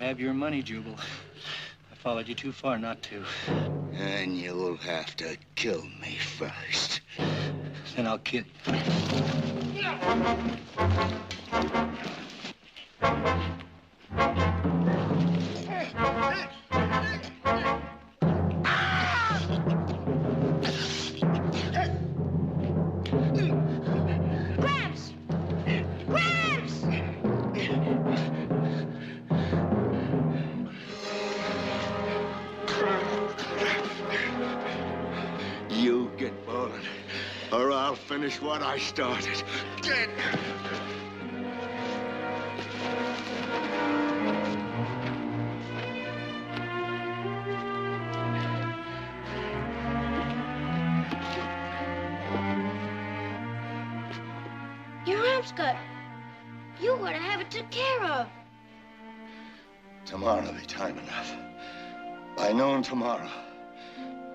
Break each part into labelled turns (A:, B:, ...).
A: have your money, Jubal. I followed you too far not to.
B: And you'll have to kill me first.
A: Then I'll kill you.
B: You get bowling, or I'll finish what I started. Get!
C: Your arm's cut. You ought to have it took care of.
B: Tomorrow'll be time enough. By noon tomorrow,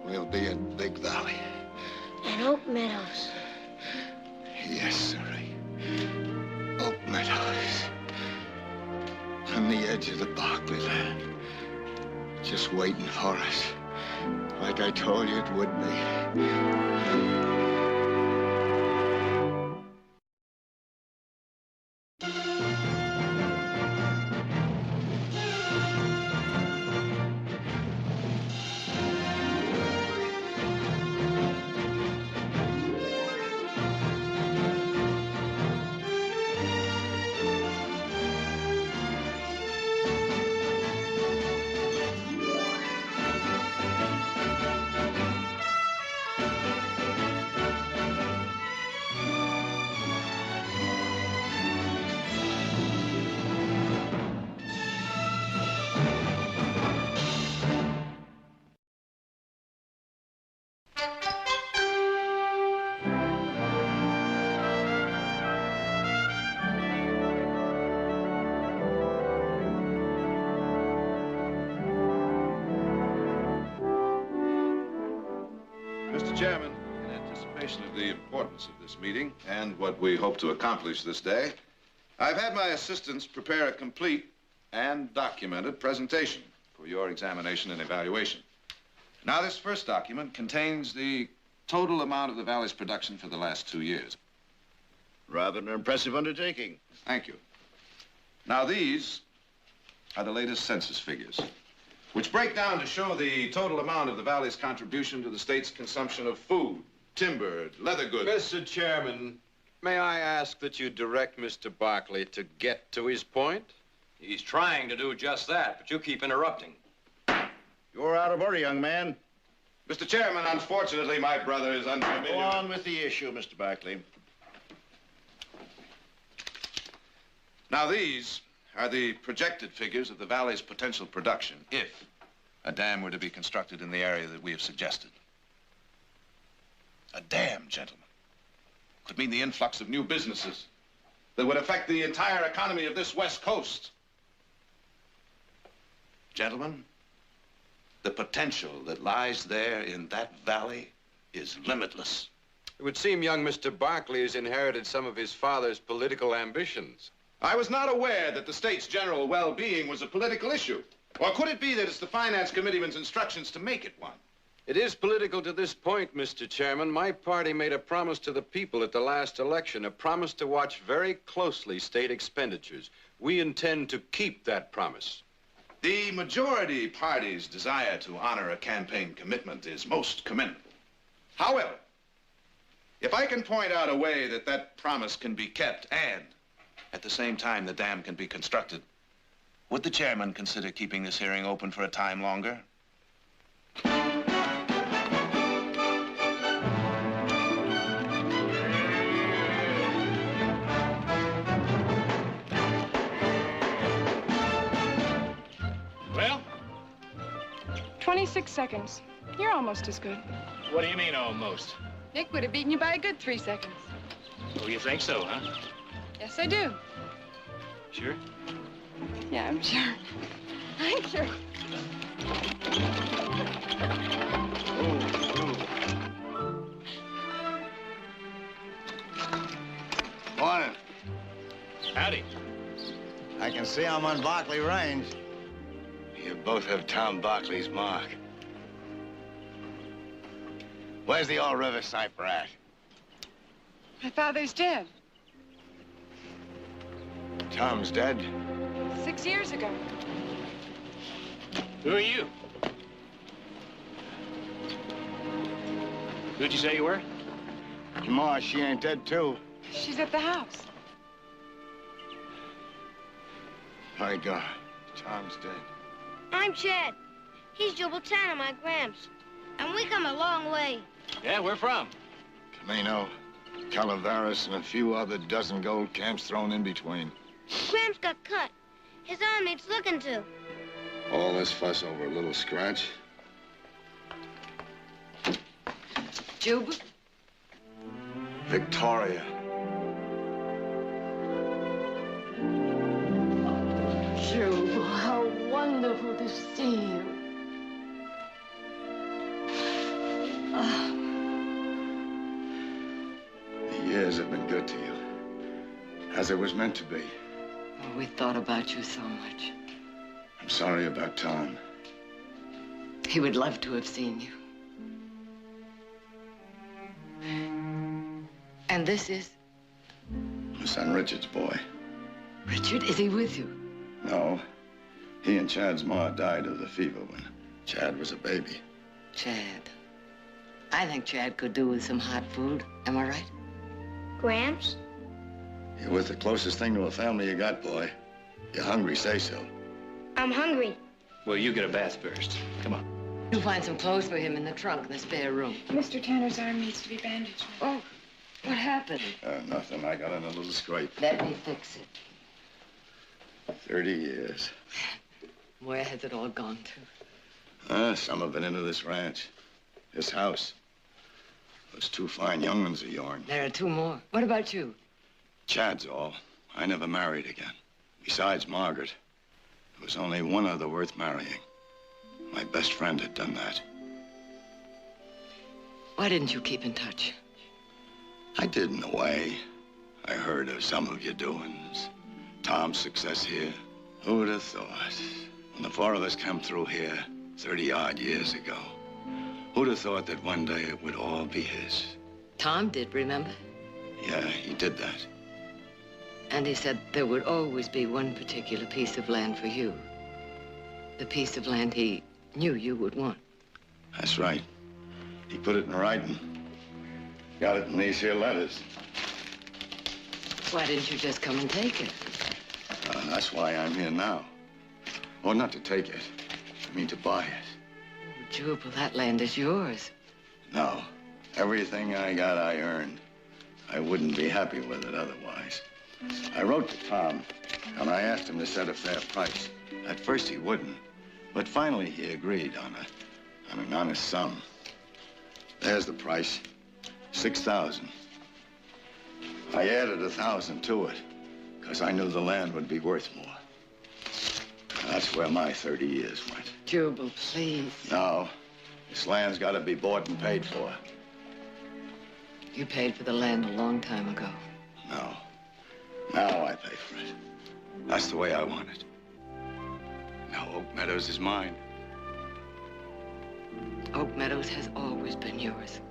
B: we'll be at Big Valley.
C: And Oak Meadows.
B: Yes, sirree. Oak Meadows. On the edge of the Barkley land. Just waiting for us. Like I told you it would be.
D: Mr. Chairman, in anticipation of the importance of this meeting and what we hope to accomplish this day, I've had my assistants prepare a complete and documented presentation for your examination and evaluation. Now, this first document contains the total amount of the Valley's production for the last 2 years.
E: Rather an impressive undertaking.
D: Thank you. Now, these are the latest census figures, which break down to show the total amount of the Valley's contribution to the state's consumption of food, timber, leather goods.
F: Mr. Chairman, may I ask that you direct Mr. Barkley to get to his point?
G: He's trying to do just that, but you keep interrupting.
E: You're out of order, young man.
D: Mr. Chairman, unfortunately, my brother is unfamiliar.
E: Go on with the issue, Mr. Barkley.
D: Now, these are the projected figures of the Valley's potential production if a dam were to be constructed in the area that we have suggested. A dam, gentlemen, could mean the influx of new businesses that would affect the entire economy of this West Coast. Gentlemen, the potential that lies there in that valley is limitless.
F: It would seem young Mr. Barkley has inherited some of his father's political ambitions.
D: I was not aware that the state's general well-being was a political issue. Or could it be that it's the Finance Committeeman's instructions to make it one?
F: It is political to this point, Mr. Chairman. My party made a promise to the people at the last election, a promise to watch very closely state expenditures. We intend to keep that promise.
D: The majority party's desire to honor a campaign commitment is most commendable. However, if I can point out a way that that promise can be kept and at the same time the dam can be constructed, would the chairman consider keeping this hearing open for a time longer?
H: Well?
I: 26 seconds. You're almost as good.
H: What do you mean, almost?
I: Nick would have beaten you by a good 3 seconds.
H: Oh, you think so, huh?
I: Yes, I do.
H: Sure?
I: Yeah, I'm sure. I'm sure.
B: Morning.
H: Howdy.
E: I can see I'm on Barkley Range.
B: You both have Tom Barkley's mark. Where's the old river sniper at?
I: My father's dead.
B: Tom's dead.
I: 6 years ago.
H: Who are you? Who'd you say you were?
B: Your ma, she ain't dead, too.
I: She's at the house.
B: My God, Tom's dead.
C: I'm Chad. He's Jubal Tanner, my Gramps. And we come a long way.
H: Yeah, where from?
B: Camino, Calaveras, and a few other dozen gold camps thrown in between.
C: Gramps got cut. His arm needs looking to.
D: All this fuss over a little scratch?
I: Jubal?
B: Victoria.
I: Jubal, how wonderful to see you.
B: The years have been good to you. As it was meant to be.
I: Oh, we thought about you so much.
B: I'm sorry about Tom.
I: He would love to have seen you. And this is?
B: My son Richard's boy.
I: Richard, is he with you?
B: No. He and Chad's ma died of the fever when Chad was a baby.
I: Chad. I think Chad could do with some hot food. Am I right?
C: Gramps?
B: You're with the closest thing to a family you got, boy. You're hungry, say so.
C: I'm hungry.
H: Well, you get a bath first. Come on.
I: You'll find some clothes for him in the trunk in the spare room.
J: Mr. Tanner's arm needs to be bandaged.
I: Oh, what happened?
B: Nothing. I got in a little scrape.
I: Let me fix it.
B: 30 years.
I: Where has it all gone to?
B: Some have been into this ranch. This house. Those two fine young ones of yourn.
I: There are two more. What about you?
B: Chad's all. I never married again. Besides Margaret, there was only one other worth marrying. My best friend had done that.
I: Why didn't you keep in touch?
B: I did in a way. I heard of some of your doings. Tom's success here. Who would have thought? When the four of us came through here 30-odd years ago, who'd have thought that one day it would all be his?
I: Tom did, remember?
B: Yeah, he did that.
I: And he said there would always be one particular piece of land for you. The piece of land he knew you would want.
B: That's right. He put it in writing. Got it in these here letters.
I: Why didn't you just come and take it?
B: That's why I'm here now. Or not to take it. I mean to buy it.
I: Oh, Jubal, that land is yours.
B: No. Everything I got, I earned. I wouldn't be happy with it otherwise. I wrote to Tom, and I asked him to set a fair price. At first, he wouldn't. But finally, he agreed on an honest sum. There's the price. 6,000. I added 1,000 to it, because I knew the land would be worth more. That's where my 30 years went.
I: Jubal, please.
B: No. This land's got to be bought and paid for.
I: You paid for the land a long time ago.
B: No. Now I pay for it. That's the way I want it. Now Oak Meadows is mine.
I: Oak Meadows has always been yours.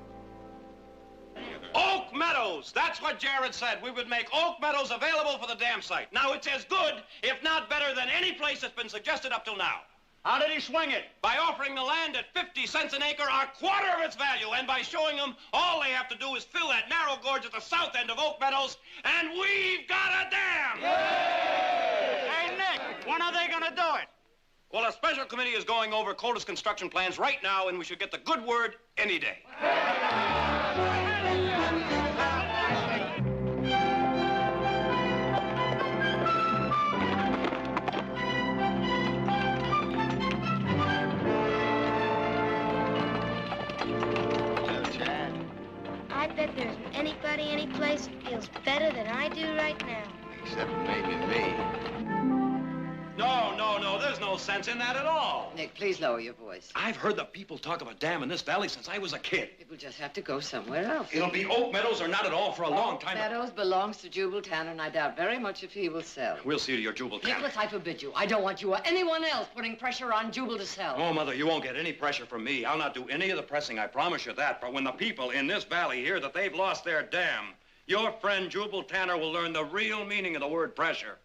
G: Oak Meadows! That's what Jared said. We would make Oak Meadows available for the dam site. Now, it's as good, if not better, than any place that's been suggested up till now.
E: How did he swing it?
G: By offering the land at 50 cents an acre, a quarter of its value, and by showing them all they have to do is fill that narrow gorge at the south end of Oak Meadows, and we've got a dam!
E: Yay! Hey, Nick, when are they gonna do it?
G: Well, a special committee is going over Coldest construction plans right now, and we should get the good word any day.
C: I bet there isn't anybody, any place that feels better than I do right now.
B: Except maybe me.
G: No, There's no sense in that at all.
I: Nick, please lower your voice.
G: I've heard the people talk of a dam in this valley since I was a kid.
I: It will just have to go somewhere else.
G: It'll be Oak Meadows or not at all for a long time.
I: Meadows belongs to Jubal Tanner, and I doubt very much if he will sell.
G: We'll see to your Jubal Tanner.
I: Nicholas, I forbid you. I don't want you or anyone else putting pressure on Jubal to sell.
G: Oh, Mother, you won't get any pressure from me. I'll not do any of the pressing, I promise you that. But when the people in this valley hear that they've lost their dam, your friend Jubal Tanner will learn the real meaning of the word pressure.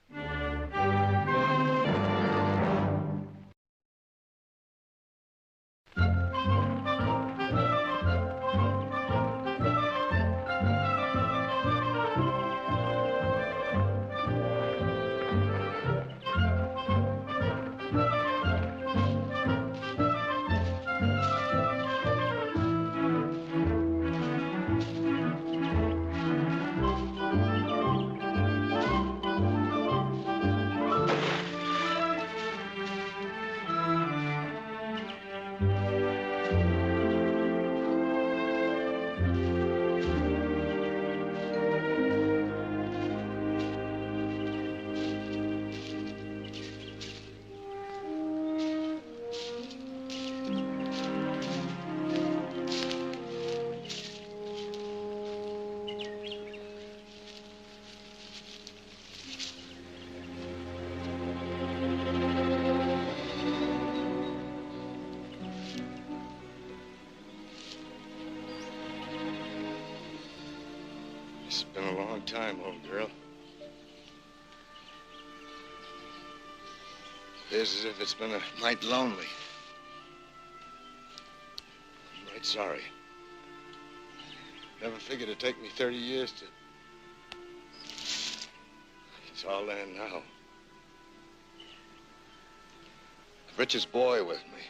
B: It's been a long time, old girl. Feels as if it's been a mite lonely. I'm right sorry. Never figured it'd take me 30 years to... It's all there now. The richest boy with me.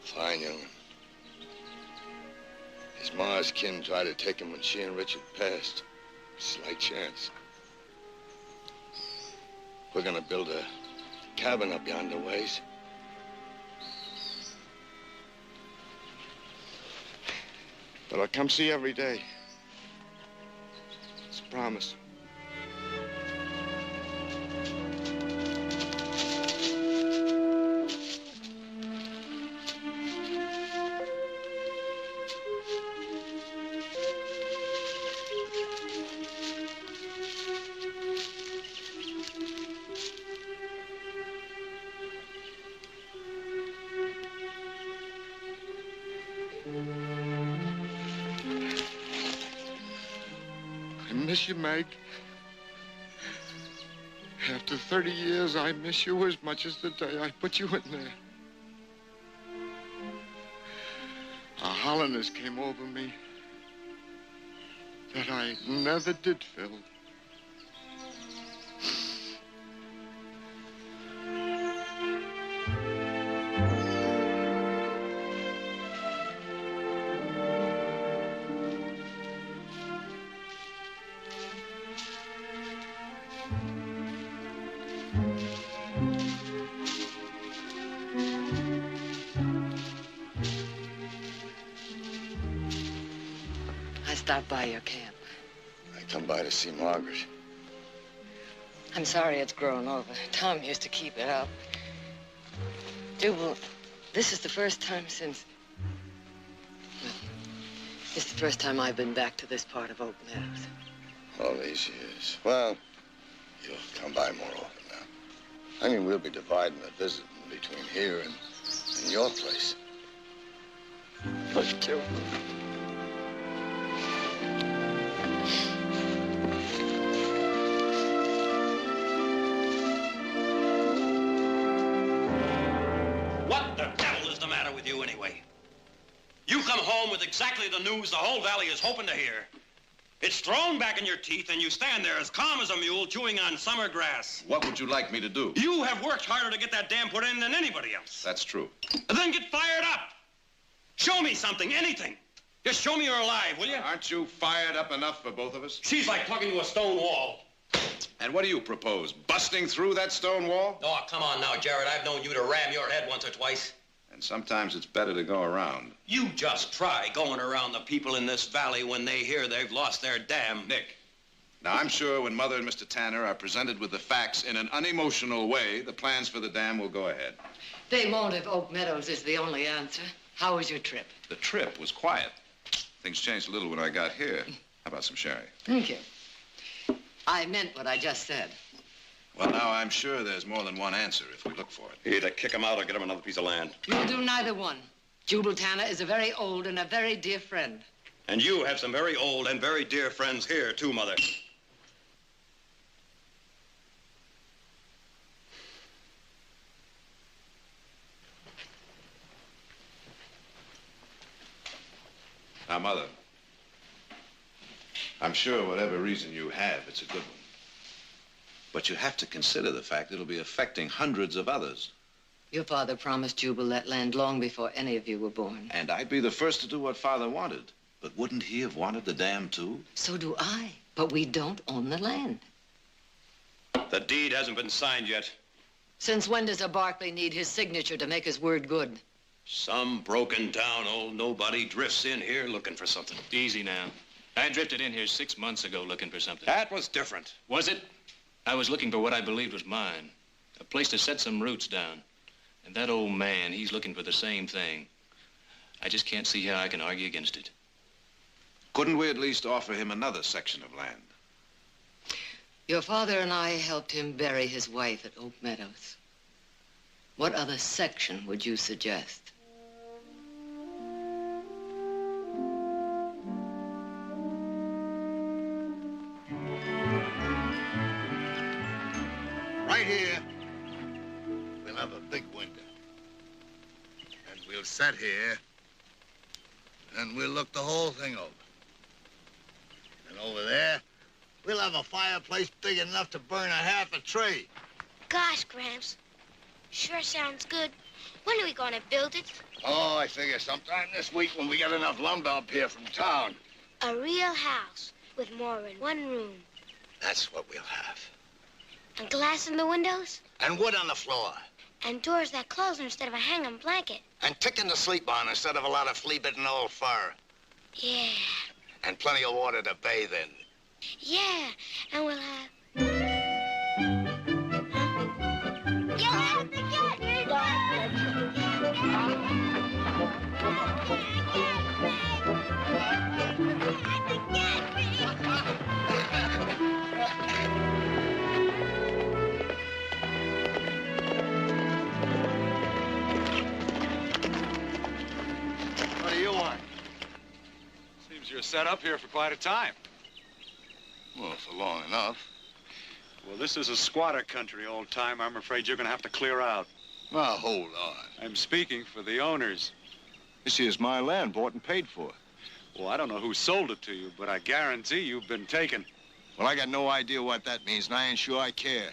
B: Fine young'un. His ma's kin tried to take him when she and Richard passed. Slight chance. We're gonna build a cabin up yonder ways. But I'll come see you every day. It's a promise. I miss you, Meg. After 30 years, I miss you as much as the day I put you in there. A hollowness came over me that I never did feel.
I: Stop by your camp.
B: I come by to see Margaret.
I: I'm sorry it's grown over. Tom used to keep it up. Jubal, this is the first time since... Well, this is the first time I've been back to this part of Oak Meadows.
B: All these years. Well, you'll come by more often now. I mean, we'll be dividing the visit between here and your place.
I: But Jubal...
G: You come home with exactly the news the whole valley is hoping to hear. It's thrown back in your teeth, and you stand there as calm as a mule chewing on summer grass.
D: What would you like me to do?
G: You have worked harder to get that dam put in than anybody else.
D: That's true.
G: Then get fired up. Show me something, anything. Just show me you're alive, will you?
D: Aren't you fired up enough for both of us?
G: She's like talking to a stone wall.
D: And what do you propose? Busting through that stone wall?
G: Oh, come on now, Jared. I've known you to ram your head once or twice.
D: And sometimes it's better to go around.
G: You just try going around the people in this valley when they hear they've lost their dam.
D: Nick, Now, I'm sure when Mother and Mr. Tanner are presented with the facts in an unemotional way, the plans for the dam will go ahead.
I: They won't if Oak Meadows is the only answer. How was your trip?
D: The trip was quiet. Things changed a little when I got here. How about some sherry?
I: Thank you. I meant what I just said.
D: Well, now, I'm sure there's more than one answer if we look for it.
G: Either kick him out or get him another piece of land.
I: You'll do neither one. Jubal Tanner is a very old and a very dear friend.
G: And you have some very old and very dear friends here, too, Mother.
D: Now, Mother, I'm sure whatever reason you have, it's a good one. But you have to consider the fact it'll be affecting hundreds of others.
I: Your father promised Jubal that land long before any of you were born.
D: And I'd be the first to do what Father wanted. But wouldn't he have wanted the dam, too?
I: So do I. But we don't own the land.
G: The deed hasn't been signed yet.
I: Since when does a Barkley need his signature to make his word good?
G: Some broken down old nobody drifts in here looking for something.
H: Easy now. I drifted in here 6 months ago looking for something.
G: That was different.
H: Was it? I was looking for what I believed was mine. A place to set some roots down. And that old man, he's looking for the same thing. I just can't see how I can argue against it.
D: Couldn't we at least offer him another section of land?
I: Your father and I helped him bury his wife at Oak Meadows. What other section would you suggest?
B: Right here, we'll have a big window. And we'll sit here, and we'll look the whole thing over. And over there, we'll have a fireplace big enough to burn a half a tree.
C: Gosh, Gramps. Sure sounds good. When are we going to build it?
B: Oh, I figure sometime this week when we get enough lumber up here from town.
C: A real house with more than one room.
B: That's what we'll have.
C: And glass in the windows.
B: And wood on the floor.
C: And doors that close instead of a hanging blanket.
B: And ticking to sleep on instead of a lot of flea-bitten old fur.
C: Yeah.
B: And plenty of water to bathe in.
C: Yeah. And we'll have... You have to get me
B: What do you want?
K: Seems you're set up here for quite a time.
B: Well, for long enough.
K: Well, this is a squatter country, old time. I'm afraid you're going to have to clear out.
B: Now, hold on.
K: I'm speaking for the owners.
L: This is my land, bought and paid for.
K: Well, I don't know who sold it to you, but I guarantee you've been taken.
B: Well, I got no idea what that means, and I ain't sure I care.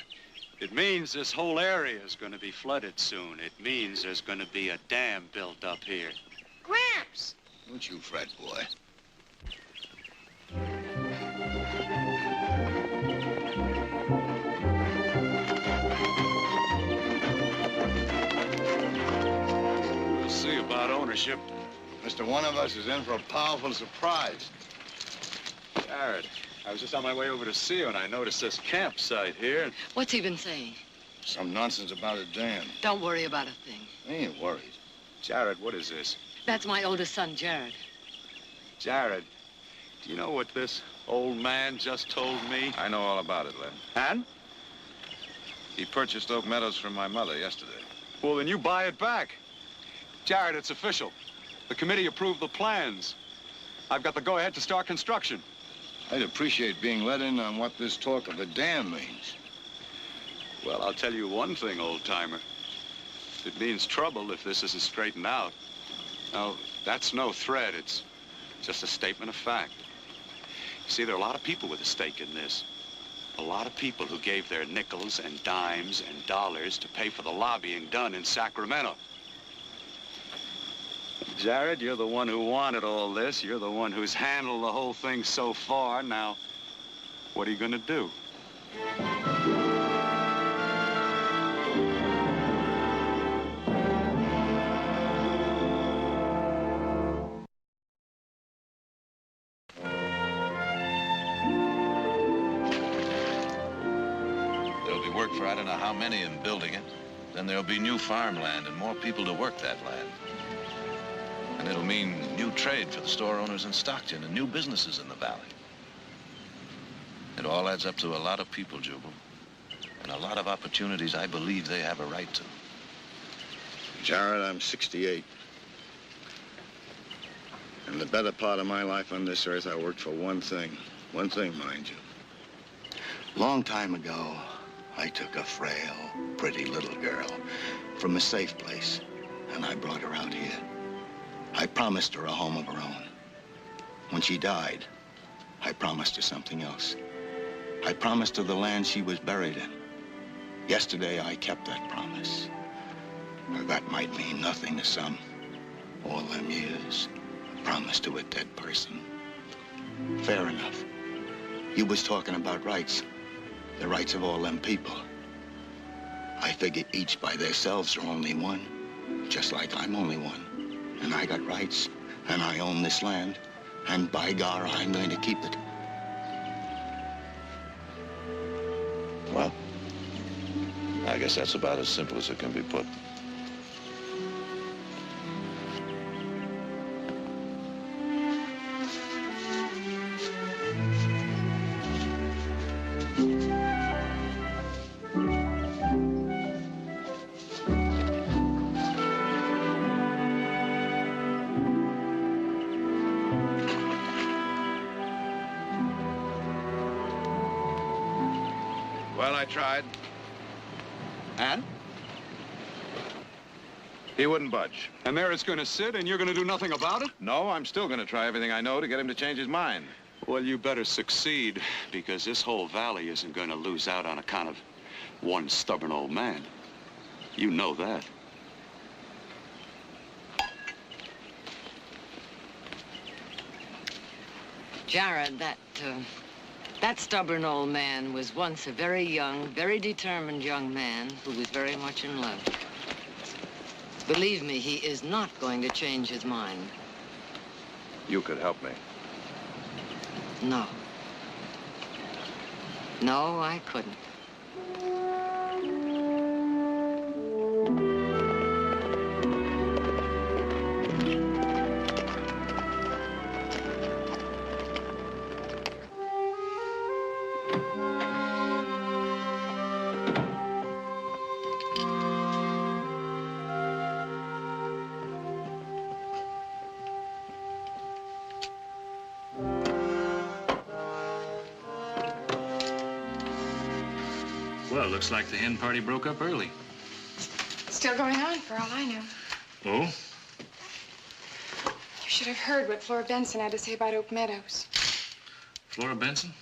K: It means this whole area is going to be flooded soon. It means there's going to be a dam built up here.
C: Gramps!
B: Don't you fret, boy.
K: We'll see about ownership.
B: Mr. One of us is in for a powerful surprise.
K: Jared, I was just on my way over to see you, and I noticed this campsite here.
I: What's he been saying?
B: Some nonsense about a dam.
I: Don't worry about a thing.
B: I ain't worried.
K: Jared, what is this?
I: That's my oldest son, Jared.
K: Jared, do you know what this old man just told me?
D: I know all about it, Len.
K: And?
D: He purchased Oak Meadows from my mother yesterday.
K: Well, then you buy it back. Jared, it's official. The committee approved the plans. I've got the go-ahead to start construction.
B: I'd appreciate being let in on what this talk of a dam means.
K: Well, I'll tell you one thing, old-timer. It means trouble if this isn't straightened out. Now, that's no threat. It's just a statement of fact. You see, there are a lot of people with a stake in this. A lot of people who gave their nickels and dimes and dollars to pay for the lobbying done in Sacramento. Jared, you're the one who wanted all this. You're the one who's handled the whole thing so far. Now, what are you gonna do?
D: for I don't know how many in building it, then there'll be new farmland and more people to work that land. And it'll mean new trade for the store owners in Stockton and new businesses in the valley. It all adds up to a lot of people, Jubal, and a lot of opportunities I believe they have a right to.
B: Jared, I'm 68. And the better part of my life on this earth, I worked for one thing, mind you. Long time ago, I took a frail, pretty little girl from a safe place, and I brought her out here. I promised her a home of her own. When she died, I promised her something else. I promised her the land she was buried in. Yesterday, I kept that promise. Now, that might mean nothing to some. All them years, a promise to a dead person. Fair enough. You was talking about rights. The rights of all them people. I figure each by themselves are only one. Just like I'm only one. And I got rights. And I own this land. And by gar, I'm going to keep it.
D: Well, I guess that's about as simple as it can be put. Well, I tried.
K: And?
D: He wouldn't budge.
K: And there it's going to sit, and you're going to do nothing about it?
D: No, I'm still going to try everything I know to get him to change his mind.
K: Well, you better succeed, because this whole valley isn't going to lose out on account of one stubborn old man. You know that.
I: Jared, that stubborn old man was once a very young, very determined young man who was very much in love. Believe me, he is not going to change his mind.
D: You could help me.
I: No. No, I couldn't.
H: Well, looks like the hen party broke up early.
J: Still going on, for all I know.
H: Oh?
J: You should have heard what Flora Benson had to say about Oak Meadows.
H: Flora Benson?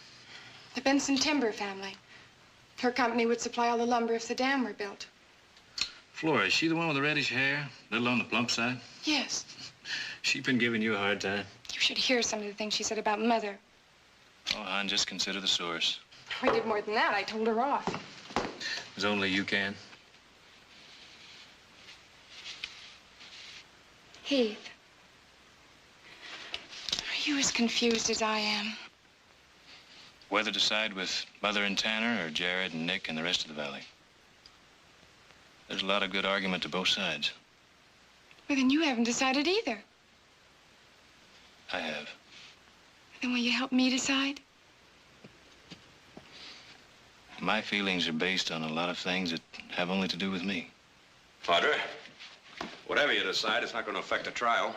J: The Benson timber family. Her company would supply all the lumber if the dam were built.
H: Flora, is she the one with the reddish hair? Little on the plump side?
J: Yes.
H: She been giving you a hard time?
J: You should hear some of the things she said about Mother.
H: Oh, hon, just consider the source.
J: I did more than that. I told her off.
H: As only you can.
J: Heath. Are you as confused as I am?
H: Whether to side with Mother and Tanner or Jared and Nick and the rest of the valley. There's a lot of good argument to both sides.
J: Well, then you haven't decided either.
H: I have.
J: Then will you help me decide?
H: My feelings are based on a lot of things that have only to do with me.
G: Padre, whatever you decide, it's not going to affect the trial.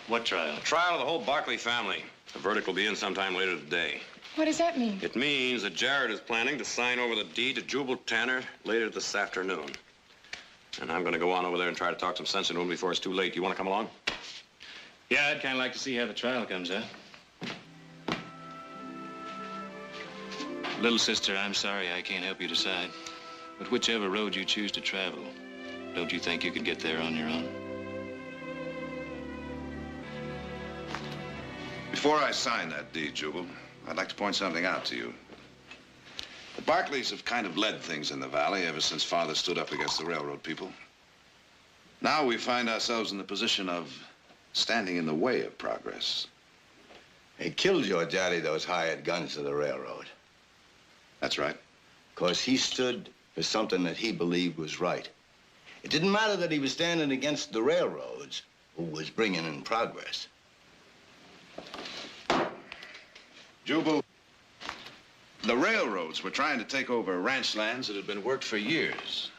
H: What trial?
G: The trial of the whole Barkley family. The verdict will be in sometime later today.
J: What does that mean?
G: It means that Jared is planning to sign over the deed to Jubal Tanner later this afternoon. And I'm going to go on over there and try to talk some sense into him before it's too late. You want to come along?
H: Yeah, I'd kind of like to see how the trial comes out. Little sister, I'm sorry I can't help you decide. But whichever road you choose to travel, don't you think you could get there on your own?
D: Before I sign that deed, Jubal, I'd like to point something out to you. The Barkleys have kind of led things in the valley ever since Father stood up against the railroad people. Now we find ourselves in the position of standing in the way of progress.
B: They killed your daddy, those hired guns of the railroad.
D: That's right.
B: 'Cause he stood for something that he believed was right. It didn't matter that he was standing against the railroads, who was bringing in progress.
D: Jubal, the railroads were trying to take over ranch lands that had been worked for years.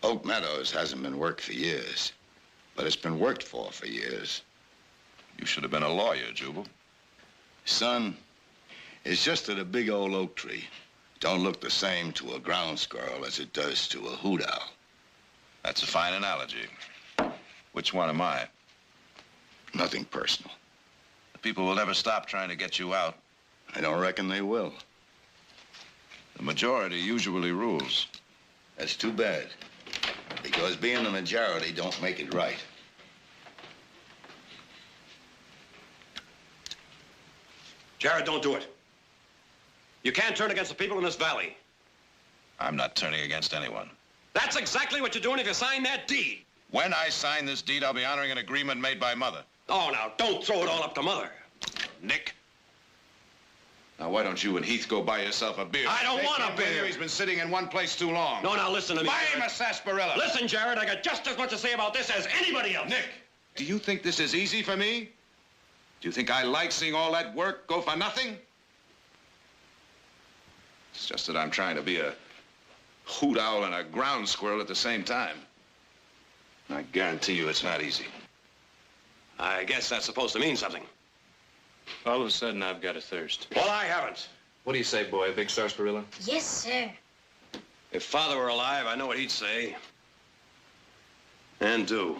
B: Oak Meadows hasn't been worked for years, but it's been worked for years.
D: You should have been a lawyer, Jubal.
B: Son, it's just that a big old oak tree don't look the same to a ground squirrel as it does to a hoot owl.
D: That's a fine analogy. Which one am I?
B: Nothing personal.
D: The people will never stop trying to get you out.
B: I don't reckon they will.
D: The majority usually rules.
B: That's too bad, because being the majority don't make it right.
G: Jared, don't do it. You can't turn against the people in this valley.
D: I'm not turning against anyone.
G: That's exactly what you're doing if you sign that deed.
D: When I sign this deed, I'll be honoring an agreement made by Mother.
G: Oh, now, don't throw it all up to Mother.
D: Nick. Now, why don't you and Heath go buy yourself a beer?
G: I don't want a beer.
D: He's been sitting in one place too long.
G: No, now, listen to me,
D: Buy
G: Jared.
D: him a sarsaparilla.
G: Listen, Jared, I got just as much to say about this as anybody else.
D: Nick, do you think this is easy for me? Do you think I like seeing all that work go for nothing? It's just that I'm trying to be a hoot owl and a ground squirrel at the same time. I guarantee you it's not easy.
G: I guess that's supposed to mean something.
H: All of a sudden, I've got a thirst.
G: Well, I haven't.
H: What do you say, boy? A big sarsaparilla?
C: Yes, sir.
G: If Father were alive, I know what he'd say. And do.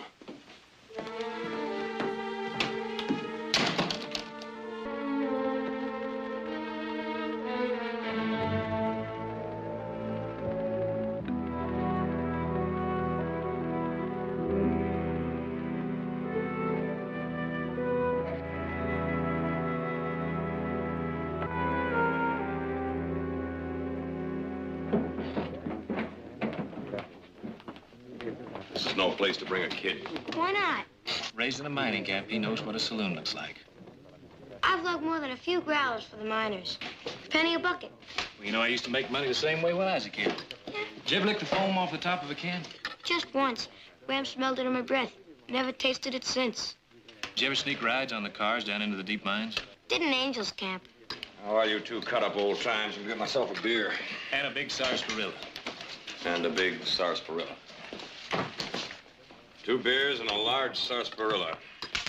G: This is no place to bring a kid.
C: Why not?
H: Raised in a mining camp, he knows what a saloon looks like.
C: I've lugged more than a few growlers for the miners. Penny a bucket.
H: Well, you know, I used to make money the same way when I was a kid.
C: Yeah.
H: Did you ever lick the foam off the top of a can?
C: Just once. Graham smelled it in my breath. Never tasted it since.
H: Did you ever sneak rides on the cars down into the deep mines?
C: Did in Angels Camp.
G: Oh, while you two cut up old times, I'll get myself a beer.
H: And a big sarsaparilla.
G: And a big sarsaparilla. 2 beers and a large sarsaparilla.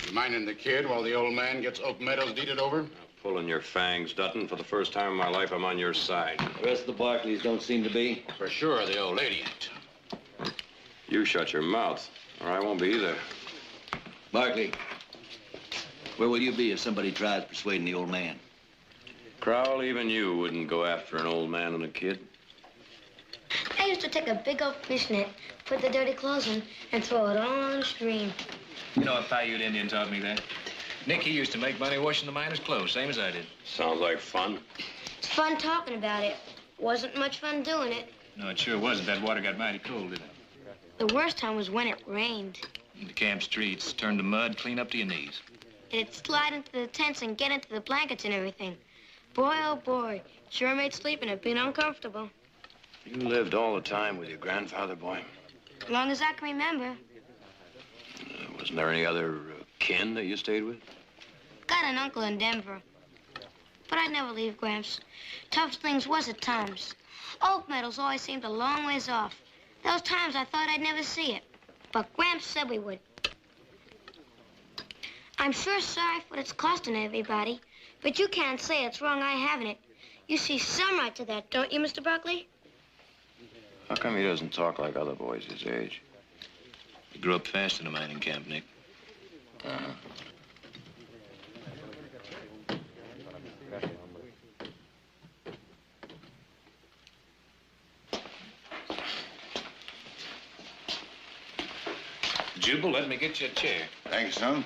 M: You minding the kid while the old man gets Oak Meadows deeded over?
G: Now, pulling your fangs, Dutton. For the first time in my life, I'm on your side.
N: The rest of the Barclays don't seem to be.
M: For sure, the old lady ain't.
G: You shut your mouth, or I won't be either.
N: Barkley, where will you be if somebody tries persuading the old man?
G: Crowell, even you wouldn't go after an old man and a kid.
C: I used to take a big old fishnet, put the dirty clothes in, and throw it all in the stream.
H: You know, a Paiute Indian taught me that. Nick, he used to make money washing the miners' clothes, same as I did.
G: Sounds like fun.
C: It's fun talking about it. Wasn't much fun doing it.
H: No, it sure wasn't. That water got mighty cold, didn't it?
C: The worst time was when it rained.
H: The camp streets turned to mud clean up to your knees.
C: It'd slide into the tents and get into the blankets and everything. Boy, oh boy, sure made sleeping it being uncomfortable.
G: You lived all the time with your grandfather, boy?
C: As long as I can remember.
G: Wasn't there any other kin that you stayed with?
C: Got an uncle in Denver. But I'd never leave Gramps. Tough things was at times. Oak Meadows always seemed a long ways off. Those times I thought I'd never see it. But Gramps said we would. I'm sure sorry for what it's costing everybody. But you can't say it's wrong I having it. You see some right to that, don't you, Mr. Buckley?
G: How come he doesn't talk like other boys his age?
H: He grew up fast in a mining camp, Nick.
G: Uh-huh.
H: Jubal, let me get you a chair.
B: Thanks, son.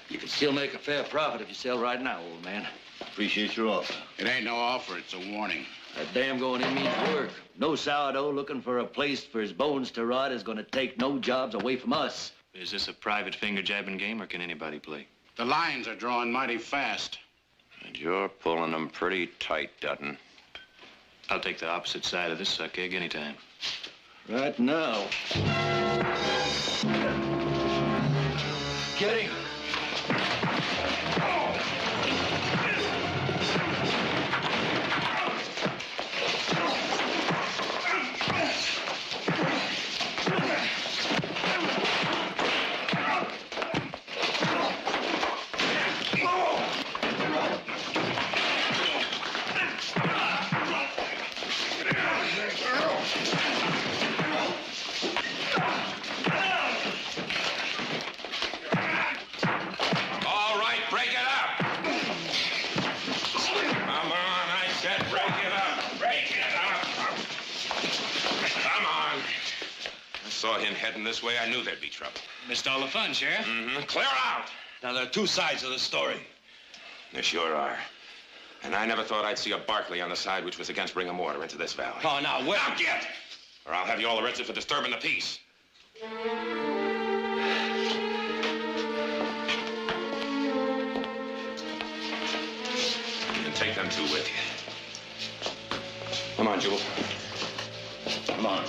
N: You can still make a fair profit if you sell right now, old man.
B: Appreciate your offer.
M: It ain't no offer, it's a warning.
N: That dam going in means work. No sourdough looking for a place for his bones to rot is going to take no jobs away from us.
H: Is this a private finger-jabbing game, or can anybody play?
M: The lines are drawing mighty fast.
G: And you're pulling them pretty tight, Dutton.
H: I'll take the opposite side of this suck egg anytime.
N: Right now. Get him.
O: Saw him heading this way, I knew there'd be trouble.
H: Missed all the fun, Sheriff.
O: Mm-hmm. Clear out! Now, there are two sides of the story. There sure are. And I never thought I'd see a Barkley on the side which was against bringing water into this valley.
G: Oh, now, wait.
O: Now, get! Or I'll have you all arrested for disturbing the peace. You can take them two with you. Come on, Jubal. Come on.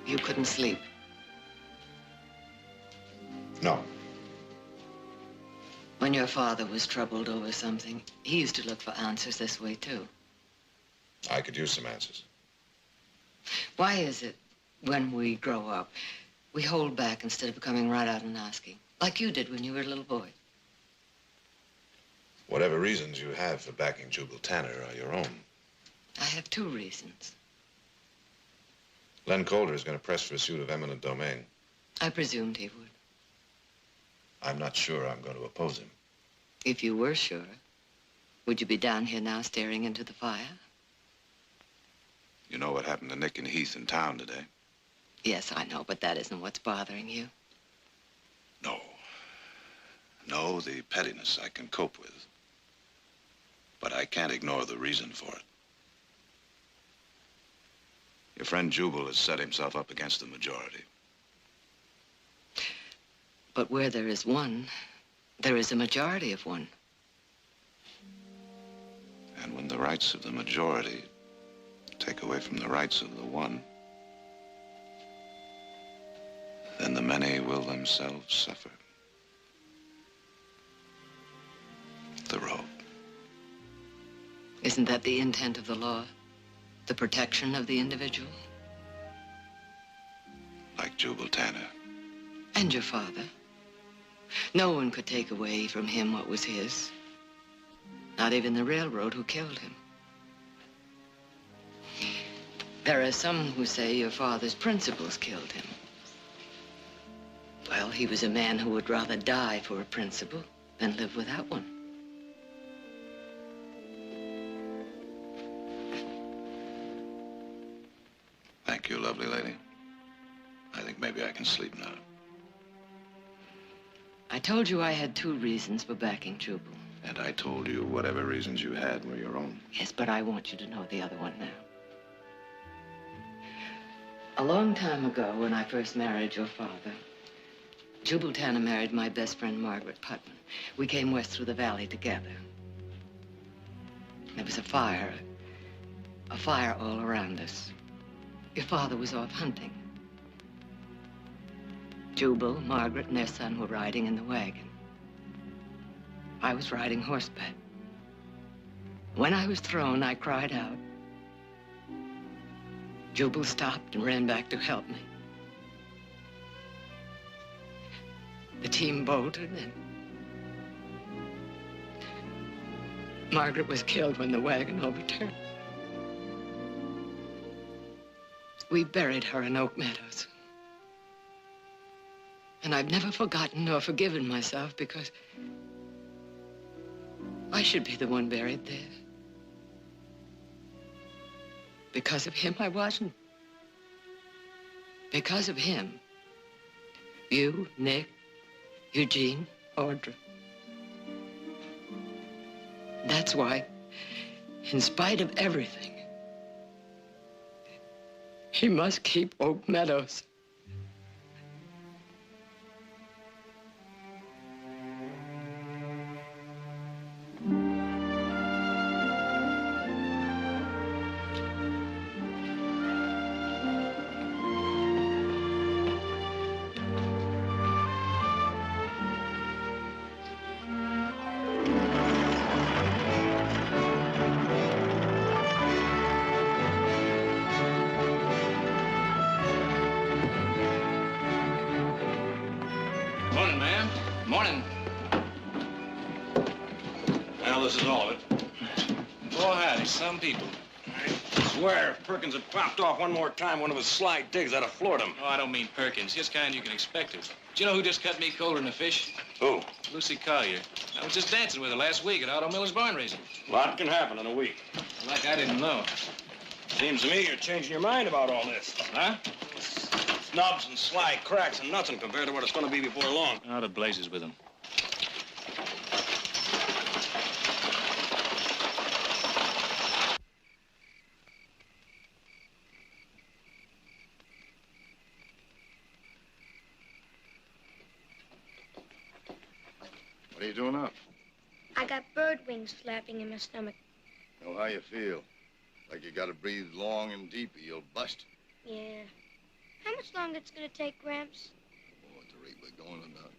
I: You couldn't sleep.
D: No.
I: When your father was troubled over something, he used to look for answers this way, too.
D: I could use some answers.
I: Why is it, when we grow up, we hold back instead of coming right out and asking, like you did when you were a little boy?
D: Whatever reasons you have for backing Jubal Tanner are your own.
I: I have two reasons.
D: Len Calder is going to press for a suit of eminent domain.
I: I presumed he would.
D: I'm not sure I'm going to oppose him.
I: If you were sure, would you be down here now staring into the fire?
D: You know what happened to Nick and Heath in town today?
I: Yes, I know, but that isn't what's bothering you.
D: No. No, the pettiness I can cope with. But I can't ignore the reason for it. Your friend Jubal has set himself up against the majority.
I: But where there is one, there is a majority of one.
D: And when the rights of the majority take away from the rights of the one, then the many will themselves suffer. The road.
I: Isn't that the intent of the law? The protection of the individual?
D: Like Jubal Tanner.
I: And your father. No one could take away from him what was his. Not even the railroad who killed him. There are some who say your father's principles killed him. Well, he was a man who would rather die for a principle than live without one.
D: Thank you, lovely lady. I think maybe I can sleep now.
I: I told you I had two reasons for backing Jubal.
D: And I told you whatever reasons you had were your own.
I: Yes, but I want you to know the other one now. A long time ago, when I first married your father, Jubal Tanner married my best friend, Margaret Putman. We came west through the valley together. There was a fire all around us. Your father was off hunting. Jubal, Margaret, and their son were riding in the wagon. I was riding horseback. When I was thrown, I cried out. Jubal stopped and ran back to help me. The team bolted, and Margaret was killed when the wagon overturned. We buried her in Oak Meadows. And I've never forgotten nor forgiven myself because I should be the one buried there. Because of him, I wasn't. Because of him, you, Nick, Eugene, Audra. That's why, in spite of everything, he must keep Oak Meadows.
H: Morning, ma'am. Morning.
G: Well, this is all of it.
H: Oh, howdy, some people.
G: I swear, if Perkins had popped off one more time, one of his sly digs, I'd have floored him.
H: Oh, I don't mean Perkins. Just kind you can expect it. Do you know who just cut me colder than a fish?
G: Who?
H: Lucy Collier. I was just dancing with her last week at Otto Miller's barn raising.
G: A lot can happen in a week.
H: Like I didn't know.
G: Seems to me you're changing your mind about all this.
H: Huh?
G: Snubs and sly cracks and nothing compared to what it's going to be before long.
H: Out of blazes with them.
L: What are you doing up?
C: I got bird wings flapping in my stomach.
L: Know how you feel. Like you gotta breathe long and deep or you'll bust.
C: Yeah. How much longer it's gonna take, Gramps?
L: Oh, at the rate we're going about.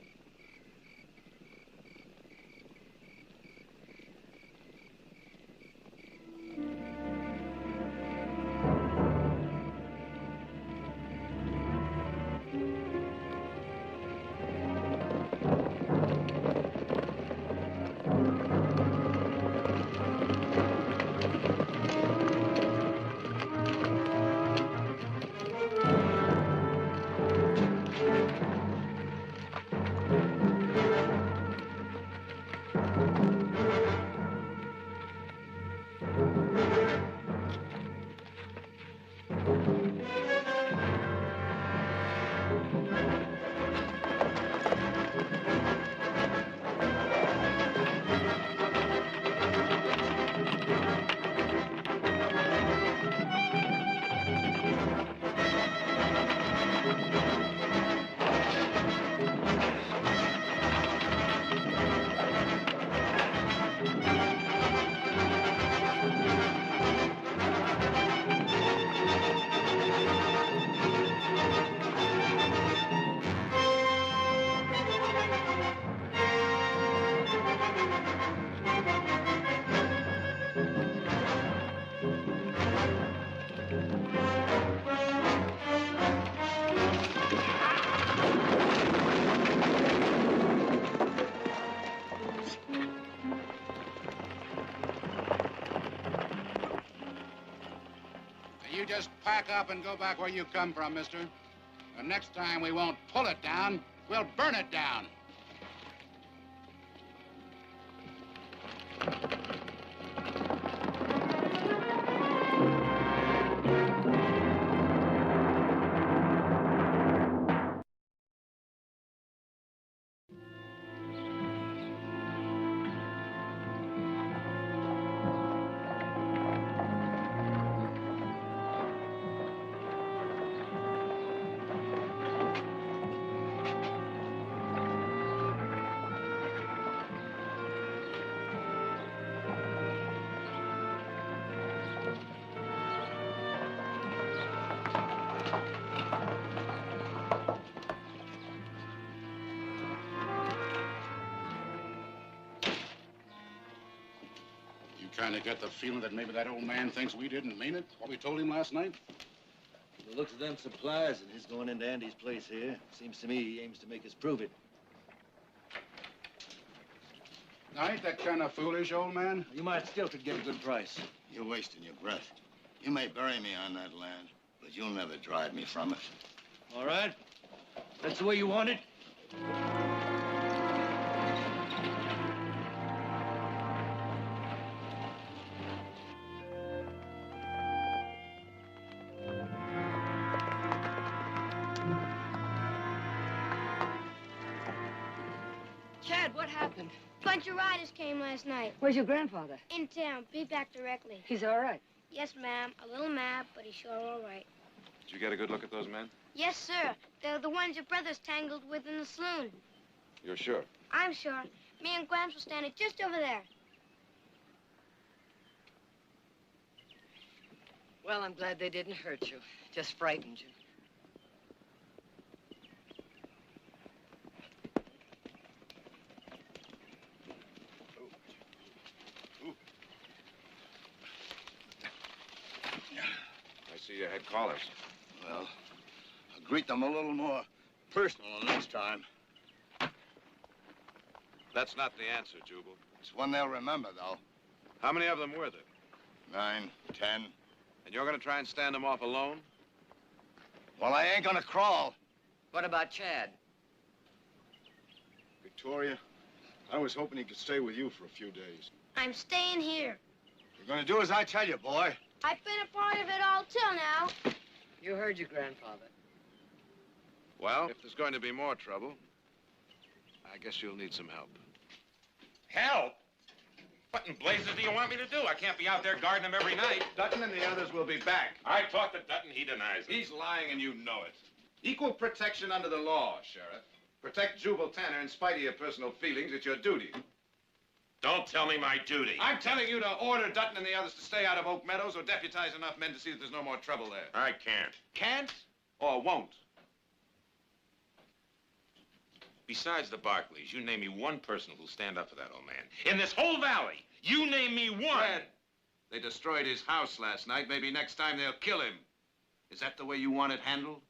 M: You just pack up and go back where you come from, mister. And next time we won't pull it down, we'll burn it down. Kind of get the feeling that maybe that old man thinks we didn't mean it, what we told him last night?
N: From the looks of them supplies and his going into Andy's place here, seems to me he aims to make us prove it.
M: Now, ain't that kind of foolish, old man?
A: You might still could get a good price.
B: You're wasting your breath. You may bury me on that land, but you'll never drive me from it.
A: All right. That's the way you want it.
I: Chad, what happened?
C: Bunch of riders came last night.
I: Where's your grandfather?
C: In town. Be back directly.
I: He's all right.
C: Yes, ma'am. A little mad, but he's sure all right.
D: Did you get a good look at those men?
C: Yes, sir. They're the ones your brother's tangled with in the saloon.
D: You're sure?
C: I'm sure. Me and Gramps were standing just over there.
I: Well, I'm glad they didn't hurt you. Just frightened you.
D: I see you had callers.
B: Well, I'll greet them a little more personal next time.
D: That's not the answer, Jubal.
B: It's one they'll remember, though.
D: How many of them were there?
B: 9, 10.
D: And you're going to try and stand them off alone?
B: Well, I ain't gonna crawl.
I: What about Chad?
L: Victoria, I was hoping he could stay with you for a few days.
C: I'm staying here.
B: You're gonna do as I tell you, boy.
C: I've been a part of it all till now.
I: You heard your grandfather.
D: Well, if there's going to be more trouble, I guess you'll need some help.
O: Help? What in blazes do you want me to do? I can't be out there guarding them every night.
D: Dutton and the others will be back.
O: I talked to Dutton. He denies it.
D: He's lying and you know it. Equal protection under the law, Sheriff. Protect Jubal Tanner in spite of your personal feelings. It's your duty.
O: Don't tell me my duty.
D: I'm telling you to order Dutton and the others to stay out of Oak Meadows or deputize enough men to see that there's no more trouble there.
O: I can't.
D: Can't or won't?
O: Besides the Barclays, you name me one person who'll stand up for that old man. In this whole valley, you name me one.
D: Fred, they destroyed his house last night. Maybe next time they'll kill him. Is that the way you want it handled?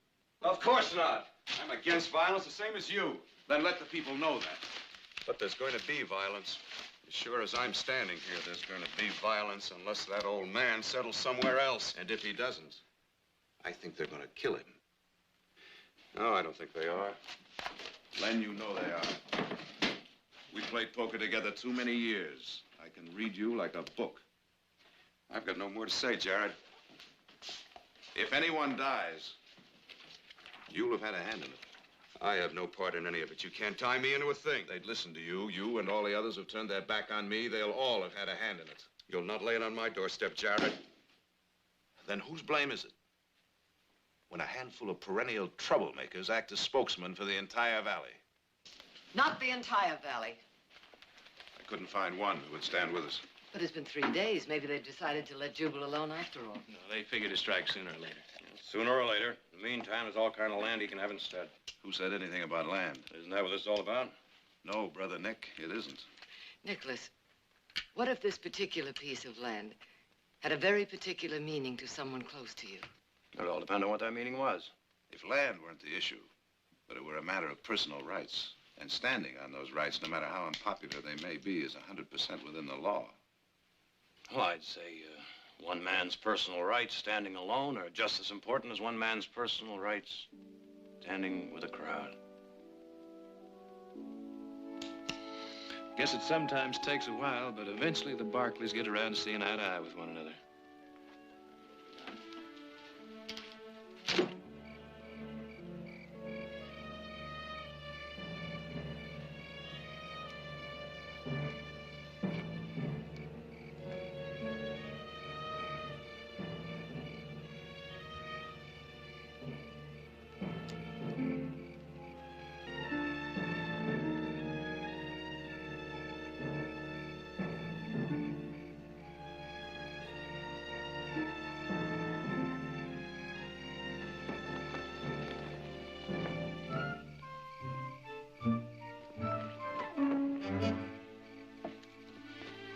F: Of course not. I'm against violence the same as you.
D: Then let the people know that.
F: But there's going to be violence. As sure as I'm standing here, there's going to be violence unless that old man settles somewhere else.
D: And if he doesn't,
F: I think they're going to kill him. No, I don't think they are.
D: Len, you know they are. We played poker together too many years. I can read you like a book.
F: I've got no more to say, Jared.
D: If anyone dies, you'll have had a hand in it.
F: I have no part in any of it. You can't tie me into a thing.
D: They'd listen to you. You and all the others who've turned their back on me, they'll all have had a hand in it.
F: You'll not lay it on my doorstep, Jared.
D: Then whose blame is it? When a handful of perennial troublemakers act as spokesman for the entire valley.
I: Not the entire valley.
D: I couldn't find one who would stand with us.
I: But it's been 3 days. Maybe they've decided to let Jubal alone after all.
H: No, they figure to strike sooner or later.
G: Sooner or later. In the meantime, there's all kind of land he can have instead.
D: Who said anything about land?
G: Isn't that what this is all about?
D: No, Brother Nick, it isn't.
I: Nicholas, what if this particular piece of land had a very particular meaning to someone close to you?
G: It all depends on what that meaning was.
D: If land weren't the issue, but it were a matter of personal rights, and standing on those rights, no matter how unpopular they may be, is 100% within the law.
G: Well, I'd say one man's personal rights standing alone are just as important as one man's personal rights standing with a crowd.
H: Guess it sometimes takes a while, but eventually the Barclays get around to seeing eye to eye with one another.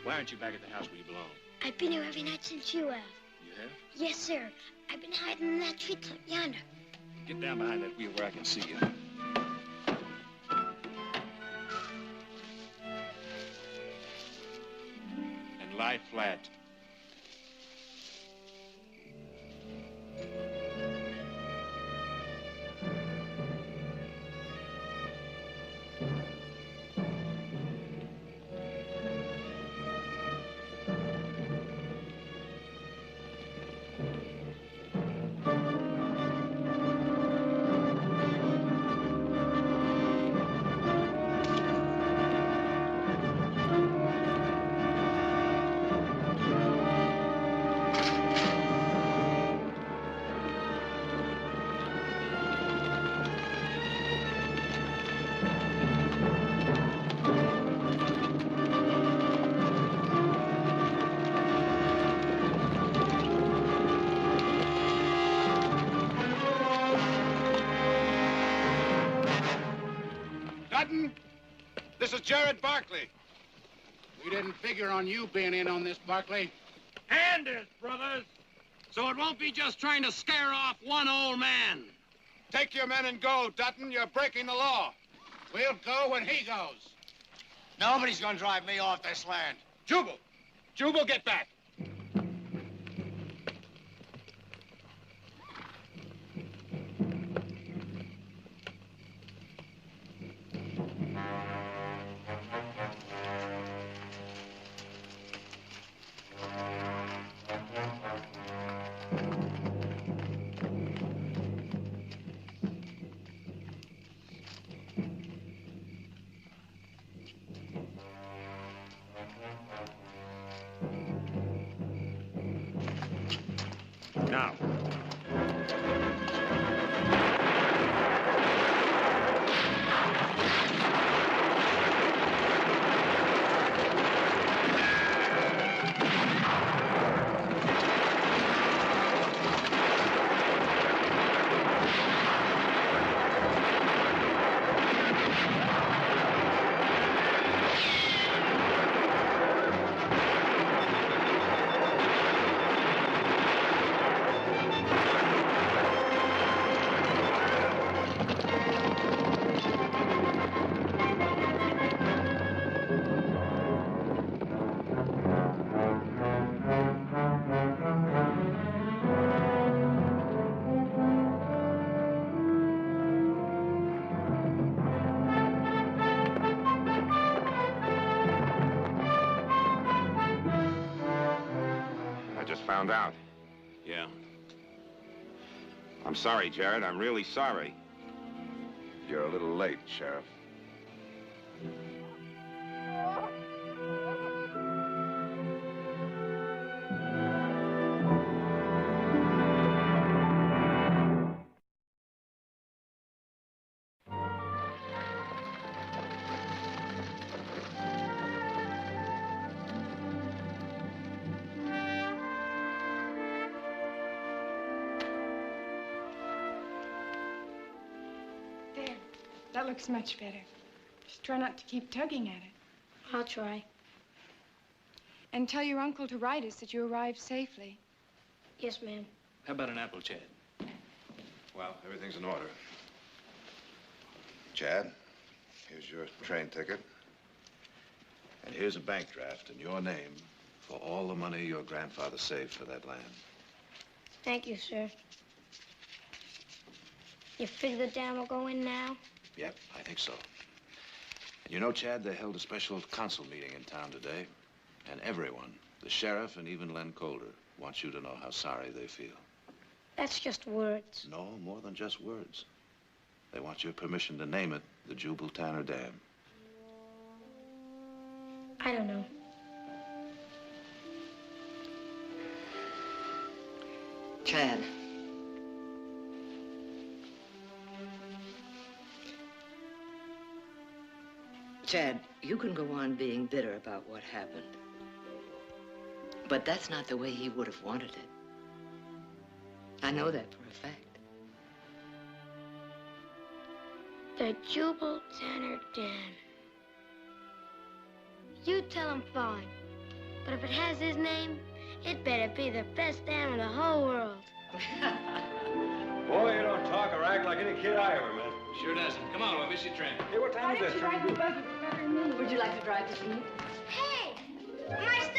H: Why aren't you back at the house where you belong?
C: I've been here every night since you have.
H: You have?
C: Yes, sir. I've been hiding in that tree clump yonder.
H: Get down behind that wheel where I can see you.
E: lie flat.
M: Dutton, this is Jared Barkley. We didn't figure on you being in on this, Barkley.
E: Hand it, brothers, so it won't be just trying to scare off one old man.
M: Take your men and go, Dutton. You're breaking the law. We'll go when he goes.
E: Nobody's gonna drive me off this land.
M: Jubal! Jubal, get back!
E: Now.
O: Found out.
E: Yeah.
O: I'm sorry, Jared. I'm really sorry. You're a little late, Sheriff.
J: There. That looks much better. Just try not to keep tugging at it.
C: I'll try.
J: And tell your uncle to write us that you arrived safely.
C: Yes, ma'am.
H: How about an apple, Chad?
D: Well, everything's in order. Chad, here's your train ticket. And here's a bank draft in your name for all the money your grandfather saved for that land.
C: Thank you, sir. You figure the dam will go in now?
D: Yep, I think so. And you know, Chad, they held a special council meeting in town today. And everyone, the sheriff and even Len Colder, wants you to know how sorry they feel.
C: That's just words.
D: No, more than just words. They want your permission to name it the Jubal Tanner Dam.
C: I don't know.
I: Chad. Chad, you can go on being bitter about what happened. But that's not the way he would have wanted it. I know that for a fact.
C: The Jubal Tanner Dam. You tell him fine. But if it has his name, it better be the best dam in the whole world.
F: Boy, you don't talk or act like any kid I ever met.
H: Sure doesn't. Come on, we'll miss your train.
F: Hey, what time is this?
J: Would you like to drive with me?
C: Hey! My